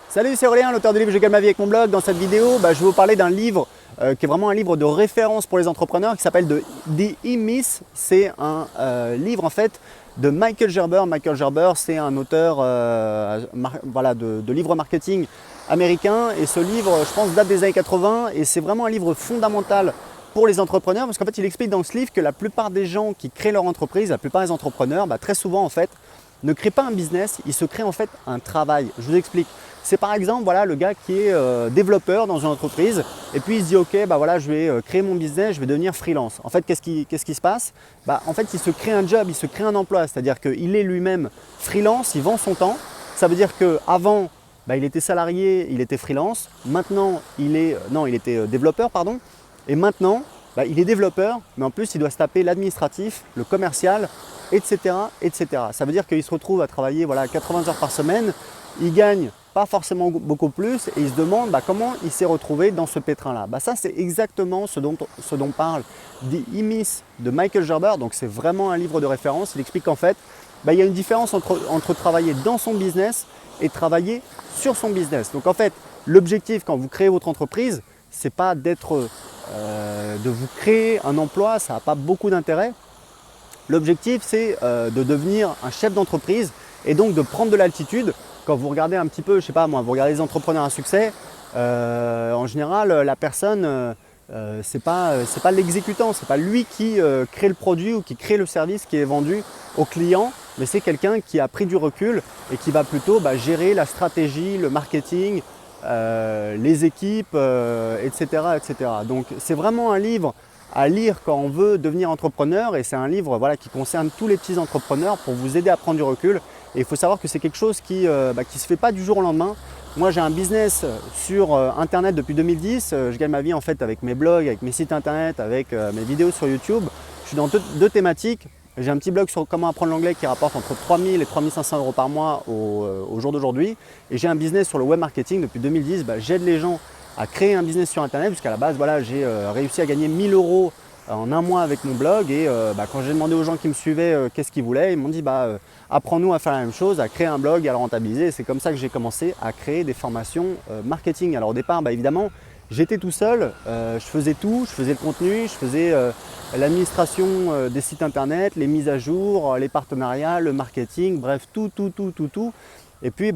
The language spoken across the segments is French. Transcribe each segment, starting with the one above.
Salut, c'est Aurélien, l'auteur du livre Je gagne ma vie avec mon blog. Dans cette vidéo, je vais vous parler d'un livre qui est vraiment un livre de référence pour les entrepreneurs qui s'appelle The E-Myth. C'est un livre en fait de Michael Gerber. Michael Gerber, c'est un auteur de livres marketing américain. Et ce livre, je pense, date des années 80 et c'est vraiment un livre fondamental pour les entrepreneurs parce qu'en fait, il explique dans ce livre que la plupart des gens qui créent leur entreprise, la plupart des entrepreneurs, très souvent en fait, ne créent pas un business, ils se créent en fait un travail. Je vous explique. C'est par exemple le gars qui est développeur dans une entreprise et puis il se dit ok, je vais créer mon business, je vais devenir freelance. En fait, qu'est-ce qui se passe? En fait, il se crée un job, il se crée un emploi, c'est-à-dire qu'il est lui-même freelance, il vend son temps. Ça veut dire qu'avant, il était salarié, il était freelance. Maintenant, il était développeur, pardon. Et maintenant, il est développeur, mais en plus, il doit se taper l'administratif, le commercial, etc., etc. Ça veut dire qu'il se retrouve à travailler 80 heures par semaine. Il gagne pas forcément beaucoup plus et il se demande comment il s'est retrouvé dans ce pétrin-là. Ça, c'est exactement ce dont parle The E-Myth de Michael Gerber. Donc, c'est vraiment un livre de référence. Il explique qu'en fait, il y a une différence entre travailler dans son business et travailler sur son business. Donc, en fait, l'objectif quand vous créez votre entreprise, c'est pas de vous créer un emploi, ça n'a pas beaucoup d'intérêt. L'objectif, c'est de devenir un chef d'entreprise et donc de prendre de l'altitude. Quand vous regardez un petit peu, je sais pas moi, vous regardez les entrepreneurs à succès, en général, la personne, c'est pas l'exécutant, c'est pas lui qui crée le produit ou qui crée le service qui est vendu au client, mais c'est quelqu'un qui a pris du recul et qui va plutôt gérer la stratégie, le marketing, les équipes, etc., etc. Donc c'est vraiment un livre à lire quand on veut devenir entrepreneur et c'est un livre qui concerne tous les petits entrepreneurs pour vous aider à prendre du recul. Et il faut savoir que c'est quelque chose qui ne se fait pas du jour au lendemain. Moi, j'ai un business sur Internet depuis 2010. Je gagne ma vie en fait avec mes blogs, avec mes sites Internet, avec mes vidéos sur YouTube. Je suis dans deux thématiques. J'ai un petit blog sur comment apprendre l'anglais qui rapporte entre 3 000 et 3 500 euros par mois au jour d'aujourd'hui. Et j'ai un business sur le web marketing depuis 2010. J'aide les gens à créer un business sur Internet puisqu'à la base, j'ai réussi à gagner 1 000 euros en un mois avec mon blog et quand j'ai demandé aux gens qui me suivaient qu'est-ce qu'ils voulaient, ils m'ont dit apprends-nous à faire la même chose, à créer un blog et à le rentabiliser. Et c'est comme ça que j'ai commencé à créer des formations marketing. Alors au départ, évidemment, j'étais tout seul, je faisais tout, je faisais le contenu, je faisais l'administration des sites internet, les mises à jour, les partenariats, le marketing, bref, tout. Et puis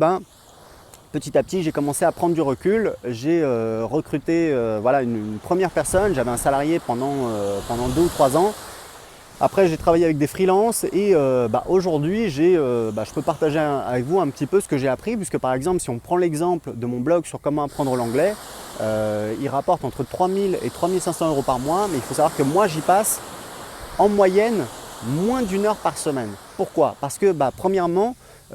petit à petit, j'ai commencé à prendre du recul. J'ai recruté une première personne. J'avais un salarié pendant 2 ou 3 ans. Après, j'ai travaillé avec des freelances et aujourd'hui, je peux partager avec vous un petit peu ce que j'ai appris. Puisque par exemple, si on prend l'exemple de mon blog sur comment apprendre l'anglais, il rapporte entre 3 000 et 3 500 euros par mois. Mais il faut savoir que moi, j'y passe en moyenne moins d'1 heure par semaine. Pourquoi? Parce que premièrement,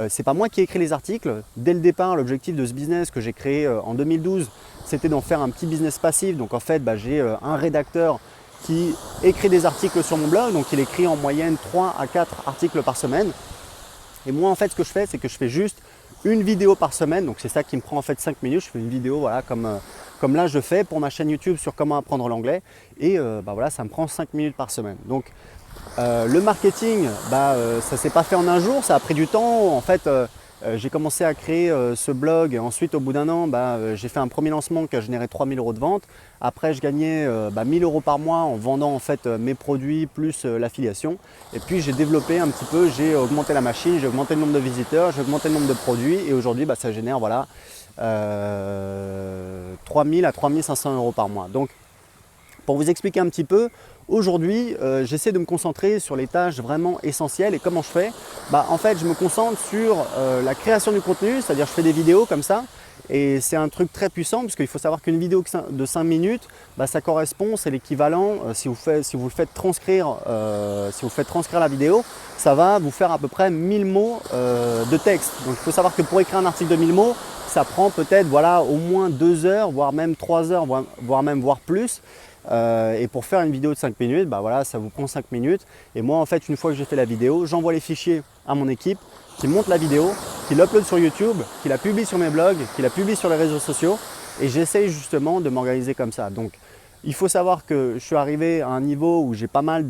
c'est pas moi qui ai écrit les articles. Dès le départ, l'objectif de ce business que j'ai créé en 2012, c'était d'en faire un petit business passif. Donc en fait, j'ai un rédacteur qui écrit des articles sur mon blog. Donc il écrit en moyenne 3 à 4 articles par semaine. Et moi, en fait, ce que je fais, c'est que je fais juste une vidéo par semaine. Donc c'est ça qui me prend en fait 5 minutes. Je fais une vidéo comme là je fais pour ma chaîne YouTube sur comment apprendre l'anglais. Et ça me prend 5 minutes par semaine. Donc le marketing, ça ne s'est pas fait en un jour, ça a pris du temps. En fait, j'ai commencé à créer ce blog et ensuite au bout d'un an, j'ai fait un premier lancement qui a généré 3 000 euros de vente. Après, je gagnais 1 000 euros par mois en vendant en fait mes produits plus l'affiliation. Et puis j'ai développé un petit peu, j'ai augmenté la machine, j'ai augmenté le nombre de visiteurs, j'ai augmenté le nombre de produits et aujourd'hui, ça génère 3 000 à 3 500 euros par mois. Donc, pour vous expliquer un petit peu, aujourd'hui, j'essaie de me concentrer sur les tâches vraiment essentielles. Et comment je fais? En fait, je me concentre sur la création du contenu, c'est-à-dire je fais des vidéos comme ça. Et c'est un truc très puissant parce qu'il faut savoir qu'une vidéo de 5 minutes, ça correspond, c'est l'équivalent, si vous faites transcrire la vidéo, ça va vous faire à peu près 1000 mots de texte. Donc il faut savoir que pour écrire un article de 1000 mots, ça prend peut-être au moins 2 heures, voire même 3 heures, voire plus. Et pour faire une vidéo de 5 minutes, ça vous prend 5 minutes. Et moi, en fait, une fois que j'ai fait la vidéo, j'envoie les fichiers à mon équipe qui monte la vidéo, qui l'upload sur YouTube, qui la publie sur mes blogs, qui la publie sur les réseaux sociaux. Et j'essaye justement de m'organiser comme ça. Donc, il faut savoir que je suis arrivé à un niveau où j'ai pas mal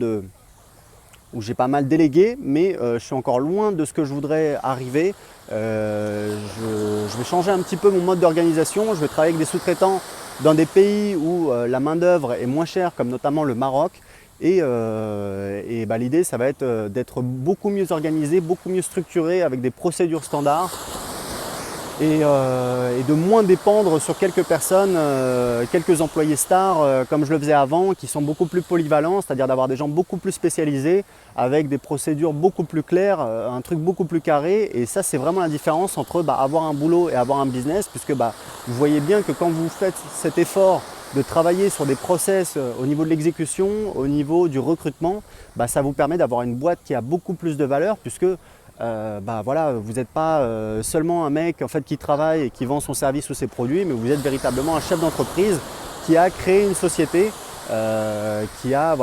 délégué, mais je suis encore loin de ce que je voudrais arriver. Je je vais changer un petit peu mon mode d'organisation. Je vais travailler avec des sous-traitants dans des pays où la main-d'œuvre est moins chère, comme notamment le Maroc. Et l'idée, ça va être d'être beaucoup mieux organisé, beaucoup mieux structuré avec des procédures standards et de moins dépendre sur quelques personnes, quelques employés stars comme je le faisais avant, qui sont beaucoup plus polyvalents, c'est-à-dire d'avoir des gens beaucoup plus spécialisés avec des procédures beaucoup plus claires, un truc beaucoup plus carré. Et ça, c'est vraiment la différence entre avoir un boulot et avoir un business, puisque vous voyez bien que quand vous faites cet effort de travailler sur des process au niveau de l'exécution, au niveau du recrutement, ça vous permet d'avoir une boîte qui a beaucoup plus de valeur, puisque vous n'êtes pas seulement un mec en fait, qui travaille et qui vend son service ou ses produits, mais vous êtes véritablement un chef d'entreprise qui a créé une société, qui a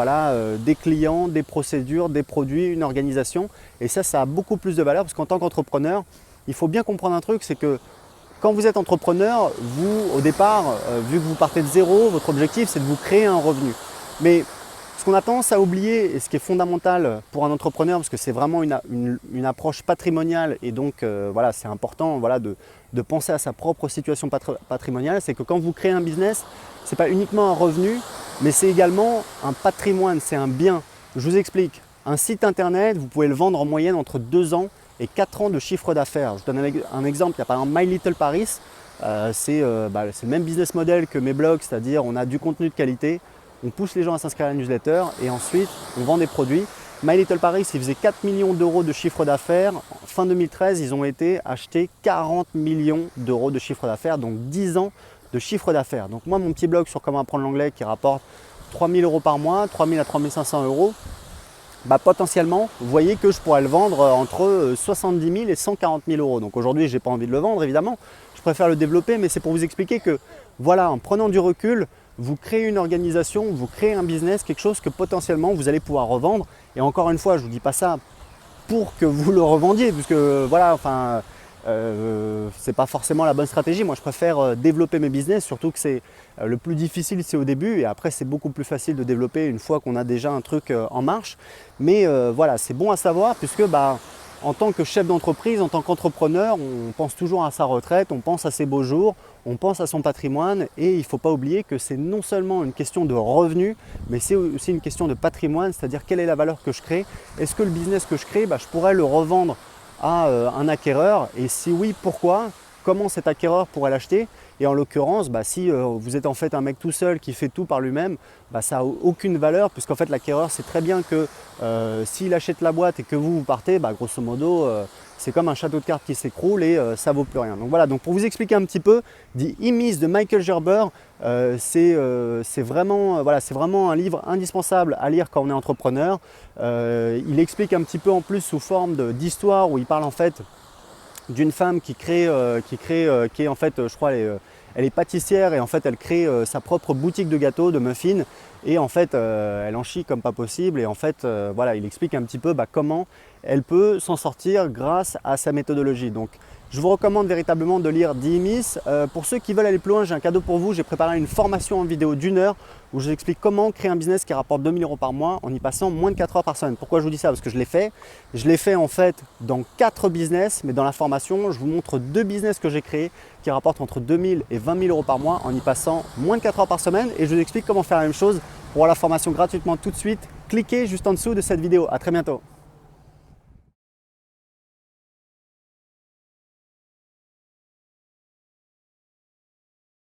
des clients, des procédures, des produits, une organisation. Et ça a beaucoup plus de valeur, parce qu'en tant qu'entrepreneur, il faut bien comprendre un truc, c'est que quand vous êtes entrepreneur, vous, au départ, vu que vous partez de zéro, votre objectif, c'est de vous créer un revenu. Mais ce qu'on a tendance à oublier, et ce qui est fondamental pour un entrepreneur, parce que c'est vraiment une approche patrimoniale, et donc c'est important de penser à sa propre situation patrimoniale, c'est que quand vous créez un business, ce n'est pas uniquement un revenu, mais c'est également un patrimoine, c'est un bien. Je vous explique. Un site internet, vous pouvez le vendre en moyenne entre 2 ans et 4 ans de chiffre d'affaires. Je donne un exemple, il y a par exemple My Little Paris, c'est le même business model que mes blogs, c'est-à-dire on a du contenu de qualité, on pousse les gens à s'inscrire à la newsletter et ensuite on vend des produits. My Little Paris, il faisait 4 millions d'euros de chiffre d'affaires. Fin 2013, ils ont été achetés 40 millions d'euros de chiffre d'affaires, donc 10 ans de chiffre d'affaires. Donc moi, mon petit blog sur comment apprendre l'anglais qui rapporte 3 000 euros par mois, 3 000 à 3 500 euros, potentiellement, vous voyez que je pourrais le vendre entre 70 000 et 140 000 euros. Donc aujourd'hui, je n'ai pas envie de le vendre, évidemment. Je préfère le développer, mais c'est pour vous expliquer que, en prenant du recul, vous créez une organisation, vous créez un business, quelque chose que potentiellement vous allez pouvoir revendre. Et encore une fois, je ne vous dis pas ça pour que vous le revendiez, puisque c'est pas forcément la bonne stratégie. Moi, je préfère développer mes business, surtout que c'est le plus difficile, c'est au début, et après c'est beaucoup plus facile de développer une fois qu'on a déjà un truc en marche. Mais c'est bon à savoir, puisque en tant que chef d'entreprise, en tant qu'entrepreneur, on pense toujours à sa retraite, on pense à ses beaux jours, on pense à son patrimoine, et il ne faut pas oublier que c'est non seulement une question de revenus, mais c'est aussi une question de patrimoine, c'est-à-dire quelle est la valeur que je crée. Est-ce que le business que je crée, je pourrais le revendre à un acquéreur, et si oui, pourquoi? Comment cet acquéreur pourrait l'acheter? Et en l'occurrence, si vous êtes en fait un mec tout seul qui fait tout par lui-même, ça n'a aucune valeur, puisqu'en fait l'acquéreur sait très bien que s'il achète la boîte et que vous partez, grosso modo, c'est comme un château de cartes qui s'écroule et ça ne vaut plus rien. Donc voilà, donc pour vous expliquer un petit peu, The E-Myth de Michael Gerber, c'est vraiment un livre indispensable à lire quand on est entrepreneur. Il explique un petit peu en plus sous forme d'histoire, où il parle en fait d'une femme qui est en fait, je crois, elle est pâtissière, et en fait elle crée sa propre boutique de gâteaux, de muffins, et en fait elle en chie comme pas possible, et en fait il explique un petit peu comment elle peut s'en sortir grâce à sa méthodologie. Donc je vous recommande véritablement de lire The E-Myth. Pour ceux qui veulent aller plus loin, j'ai un cadeau pour vous. J'ai préparé une formation en vidéo d'1 heure où je vous explique comment créer un business qui rapporte 2 000 euros par mois en y passant moins de 4 heures par semaine. Pourquoi je vous dis ça? Parce que je l'ai fait. Je l'ai fait en fait dans 4 business, mais dans la formation, je vous montre 2 business que j'ai créés qui rapportent entre 2 000 et 20 000 euros par mois en y passant moins de 4 heures par semaine. Et je vous explique comment faire la même chose pour la formation gratuitement tout de suite. Cliquez juste en dessous de cette vidéo. À très bientôt.